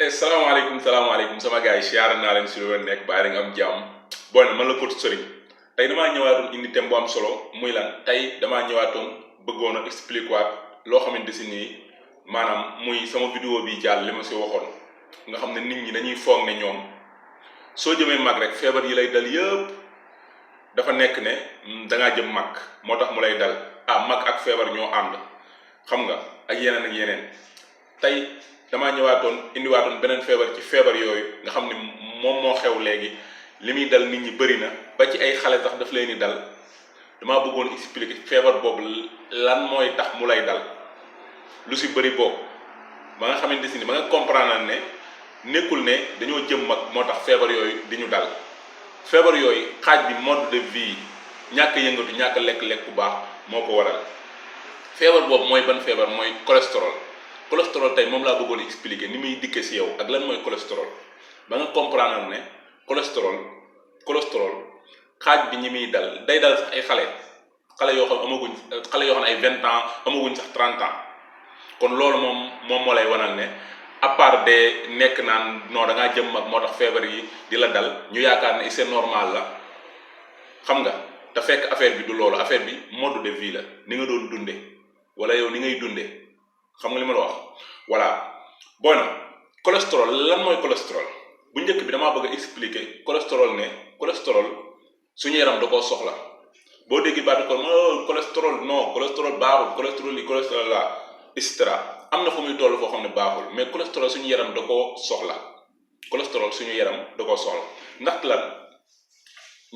salaamaaleykum sama gars yi siyaare naa leen si lu nekk bàyyi nga am jàmm booy na man la Coach Serigne tey damaa ñëwaatoon indi thème bu am solo muy lan tey damaa ñëwaatoon bëggoon a expliquer waat loo xamante si nii maanaam muy sama vidéo bi jàll li ma si waxoon nga xam ne nit ñi dañuy foog ne ñoom soo jëmee mag rek feebar yi lay dal yëpp dafa nekk ne dangaa jëm mag moo tax mu lay dal mag ak feebar ñoo ànd xam nga ak yeneen tey damaa ñëwaatoon indiwaatoon beneen feebar ci feebar yooyu nga xam ne moom moo xew léegi li muy dal nit ñi bëri na ba ci ay xale sax daf leen di dal damaa bëggoon expliquer feebar boobu lan mooy tax mu lay dal lu si bëri boobu ba nga xamante si ni ba nga comprendre ne nekkul ne dañoo jëm mag moo tax feebar yooyu di ñu dal feebar yooyu xaaj bi mode de vie ñàkk yëngatu ñàkk lekk-lekk bu baax moo ko waral feebar boobu mooy ban feebar mooy cholestérol tey moom laa bëggoon expliquer ni muy dikke si yow ak lan mooy cholestérol ba nga comprendre ne cholestérol xaaj bi ñi muy dal day dal sax ay xale yoo xam ne ay 20 ans amaguñ sax 30 ans kon loolu moom moo lay wanal ne à part de nekk naan non da ngaa jëm mag moo tax feebar yi di la dal ñu yaakaar ne c'est normal la xam nga te fekk affaire bi du loolu affaire bi mode de vie la ni nga doon dunde wala yow ni ngay dunde xam nga li ma la wax voilà bon cholestérol lan mooy cholestérol bu njëkk bi damaa bëgg a expliquer cholestérol suñu yaram da koo soxla boo déggee baatu ko cholestérol non cholestérol baaxul cholestérol li cholestérol la et cetera am na fu muy toll foo xam ne baaxul mais cholestérol suñu yaram da koo soxla cholestérol suñu yaram da koo soxla ndax lan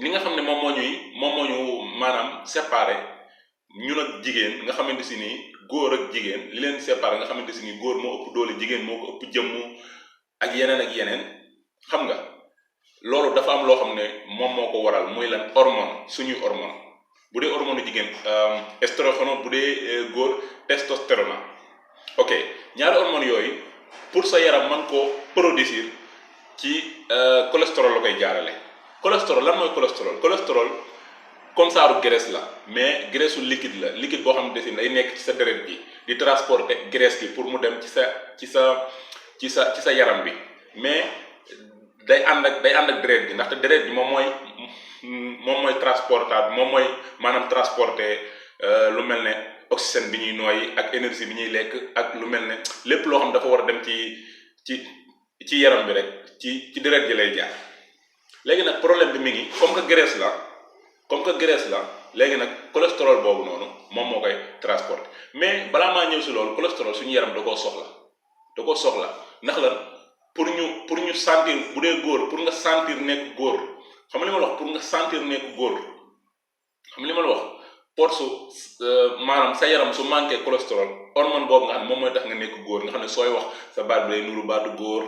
li nga xam ne moom moo ñu maanaam séparé ñun ak jigéen nga xamante si nii góor ak jigéen li leen séparé nga xamante si nii góor moo ëpp doole jigéen moo ko ëpp jëmm ak yeneen xam nga loolu dafa am loo xam ne moom moo ko waral muy lan hormone suñuy hormone bu dee hormone jigéen estrogène bu dee góor testostérone ok ñaari hormone yooyu pour sa yaram man koo produire ci cholestérol la koy jaarale cholestérol lan mooy cholestérol comme saaru graisse la mais graisse su liquide la liquide boo xam ne day nekk ci sa deret bi di transporter graisse bi pour mu dem ci sa yaram bi mais day ànd ak deret bi ndaxte deret bi moom mooy transportable moom mooy maanaam transporter lu mel ne oxygène bi ñuy nooyi ak énergie bi ñuy lekk ak lu mel ne lépp loo xam dafa war a dem ci yaram bi rek ci deret ji lay jaar léegi nag problème bi mi ngi comme que graisse la léegi nag cholestérol boobu noonu moom moo koy transporter mais balaa maa ñëw si loolu cholestérol suñu yaram da koo soxla ndax lan pour ñu sentir bu dee góor pour nga sentir nekk góor xam nga li ma la wax pour nga sentir nekk góor xam nga li ma la wax force maanaam sa yaram su manqué cholestérol hormone boobu nga xam ne moom mooy tax nga nekk góor nga xam ne sooy wax sa baat bi day nuru baatu góor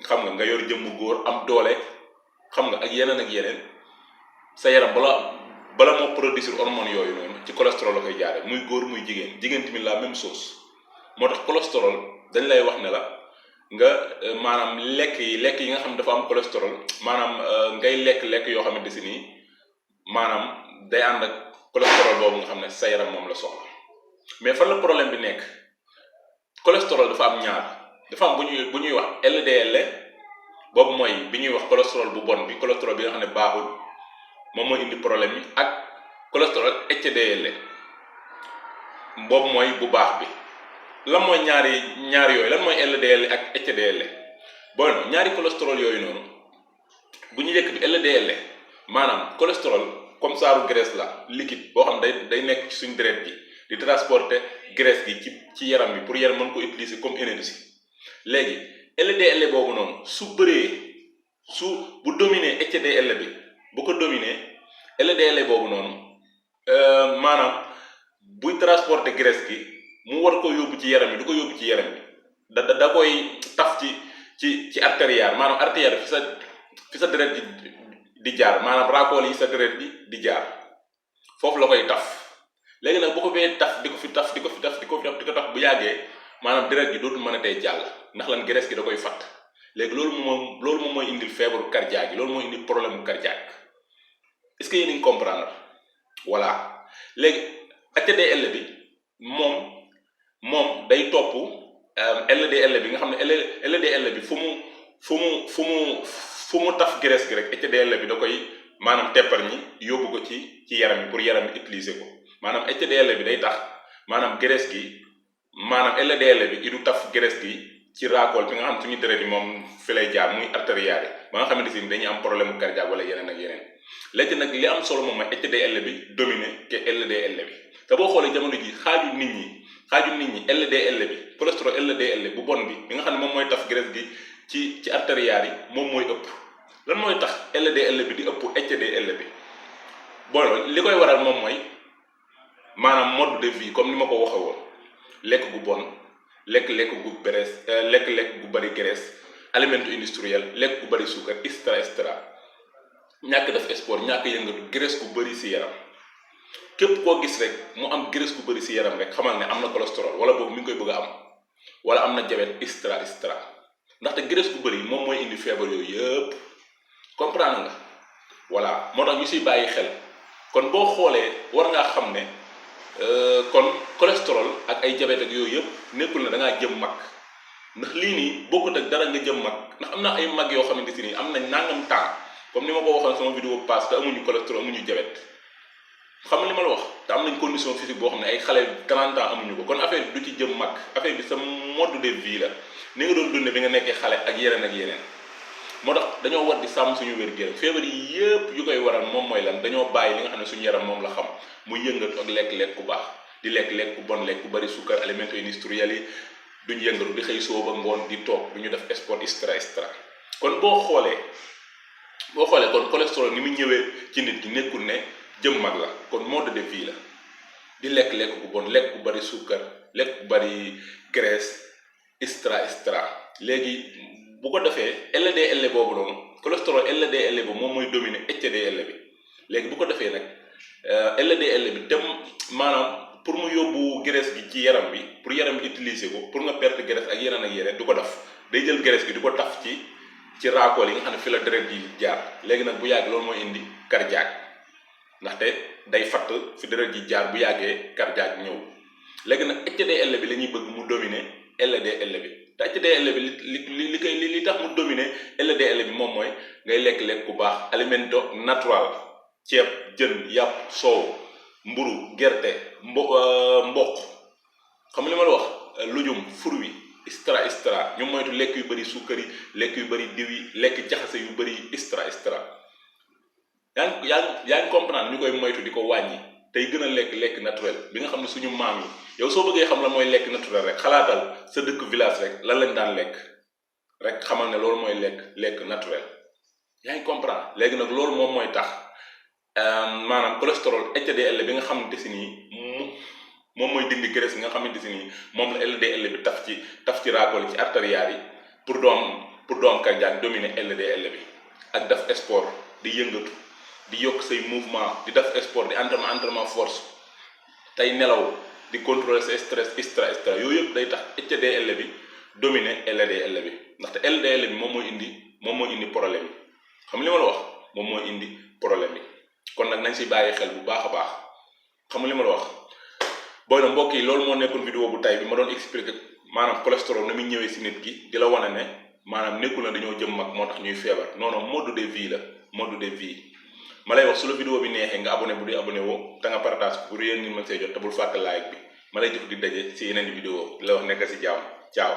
xam nga yor jëmm góor am doole xam nga ak yeneen sa yaram bala moo produire hormone yooyu noonu ci cholestérol la koy jaare muy góor muy jigéen tamit la même chose moo tax cholestérol dañ lay wax ne la nga maanaam lekk yi nga xam ne dafa am cholestérol maanaam ngay lekk yoo xamante si nii maanaam day ànd ak cholestérol boobu nga xam ne sa yaram moom la soxla mais fan la problème bi nekk cholestérol dafa am ñaar dafa am bu ñuy wax LDL boobu mooy bi ñuy wax cholestérol bu bon bi cholestérol bi nga xam ne baaxul moom mooy indi problème yi ak cholestérol HDL boobu mooy bu baax bi lan mooy ñaari yooyu lan mooy LDL ak HDL bon ñaari cholestérol yooyu noonu bu ñu njëkk bi LDL maanaam cholestérol comme saaru graisse la liquide boo xam day nekk ci suñ deret bi di transporter graisse gi ci yaram bi pour yaram mën ko utiliser comme énergie léegi LDL boobu noonu su bu dominer HDL bi bu ko dominer LDL boobu noonu maanaam buy transporter graisse gi mu war ko yóbbu ci yaram bi du ko yóbbu ci yaram bi da koy taf ci artère maanaam artère fi sa deret di jaar maanaam raakool yi sa deret bi di jaar foofu la koy taf léegi nag bu ko bee taf di ko fi taf bu yàggee maanaam deret gi dootul mën a tey jàll ndax lan graisse gi da koy fatt léegi loolu moom mooy indil feebaru cardiaque loolu mooy indil problème cardiaque est-ce que yéen a ngi comprendre voilà léegi HDL bi moom day topp LDL bi nga xam ne LDL bi fu mu taf graisse gi rek HDL bi da koy maanaam teppar ñi yóbbu ko ci yaram bi pour yaram bi utiliser ko maanaam HDL bi day tax maanaam graisse gi maanaam LDL bi du taf graisse gi ci raakool bi nga xam suñu deret yi moom fi lay jaar muy artérielle yi ba nga xamante ni dañuy am problème cardiaque wala yeneen ak yeneen léegi nag li am solo moom mooy HDL bi dominer ke LDL bi te boo xoolee jamono ji xaaju nit ñi LDL bi cholestérol LDL bu bon bi nga xam ne moom mooy taf graisse gi ci artérielle yi moom mooy ëpp lan mooy tax LDL bi di ëpp HDL bi bon li koy waral moom mooy maanaam mode de vie comme ni ma ko waxee woon lekk gu bon lekk gu graisse lekk gu bari graisse aliment industriel lekk gu bari suukar extra ñàkk def sport ñàkk yëngatu graisse gu bari si yaram képp koo gis rek mu am graisse gu bari si yaram rek xamal ne am na cholestérol wala boobu mi ngi koy bëgg a am wala am na diabète extra ndaxte graisse gu bari moom mooy indi feebar yooyu yëpp comprendre nga voilà moo tax ñu siy bàyyi xel kon boo xoolee war ngaa xam ne kon cholestérol ak ay diabète ak yooyu yëpp nekkul ne da ngaa jëm mag ndax lii nii bokkut ak dara nga jëm mag ndax am na ay mag yoo xamante ni am nañ nangam temps comme ni ma ko waxoon sama vidéo passe te amuñu cholestérol amuñu diabète xam nga li ma la wax te am nañ condition physique boo xam ne ay xale 30 ans amuñu ko kon affaire bi du ci jëm mag affaire bi sa mode de vie la ni nga doon dundee bi nga nekkee xale ak yeneen moo tax dañoo war di sàmm suñu wér-gu-yaram feebar yi yëpp yu koy waral moom mooy lan dañoo bàyyi li nga xam ne suñu yaram moom la xam muy yëngatu ak lekk ku baax di lekk ku bon lekk ku bari suukar aliments industriels yi duñ yëngatu di xëy soo ba ngoon di toog du ñu def sport extra kon boo xoolee kon cholestérol ni mu ñëwee ci nit ki nekkul ne jëm mag la kon mode de vie la di lekk ku bon lekk ku bari suukar lekk ku bari graisse extra léegi bu ko defee LDL boobu noonu cholestérol LDL bi moom mooy dominer HDL bi léegi bu ko defee nag LDL bi dem maanaam pour mu yóbbu graisse gi ci yaram bi pour yaram bi utiliser ko pour nga perte graisse ak yeneen du ko def day jël graisse gi di ko taf ci raakool yi nga xam ne fi la deret ji jaar léegi nag bu yàgg loolu mooy indi cardiaque ndaxte day fatt fi deret ji jaar bu yàggee cardiaque ñëw léegi nag HDL bi la ñuy bëgg mu dominer LDL bi te HDL bi li tax mu dominer LDL bi moom mooy ngay lekk ku baax aliment naturel ceeb jën yàpp soow mburu gerte mboq xam nga li ma la wax lujum fruit extra ñu moytu lekk yu bari suukar yi lekk yu bari diw yi lekk jaxase yu bari extra yaa ngi comprendre ñu koy moytu di ko wàññi tey gën a lekk naturel bi nga xam ne suñu maam yi yow soo bëggee xam la mooy lekk naturel rek xalaatal sa dëkk village rek lan lañ daan lekk rek xamal ne loolu mooy lekk naturel yaa ngi comprendre léegi nag loolu moom mooy tax maanaam cholestérol HDL bi nga xamante si nii moom mooy dindi graisse bi nga xamante si nii moom la LDL bi taf ci raakool ci artérielle yi pour doom cardiaque dominer LDL bi ak def sport di yëngatu di yokk say mouvement di def sport di entraînement force tey nelaw di contrôler sa stress extra yooyu yëpp day tax HDL bi dominer LDL bi ndaxte LDL bi moom mooy indi problème yi xam li ma la wax moom mooy indi problème yi kon nag nañ si bàyyi xel bu baax a baax xam li ma la wax booy na mbokk yi loolu moo nekkoon vidéo bu tay bi ma doon expliquer maanaam cholestérol na muy ñëwee si nit ki di la wane ne maanaam nekkul na dañoo jëm mag moo tax ñuy feebar non mode de vie la mode de vie ma lay wax su la vidéo bi neexee nga abonné bu dee abonné woo te nga partage ko pour yéen ngeen mën see jot te bul fàtte like bi ma lay jox di daje si yeneen vidéo la wax nekk si jàmm ciao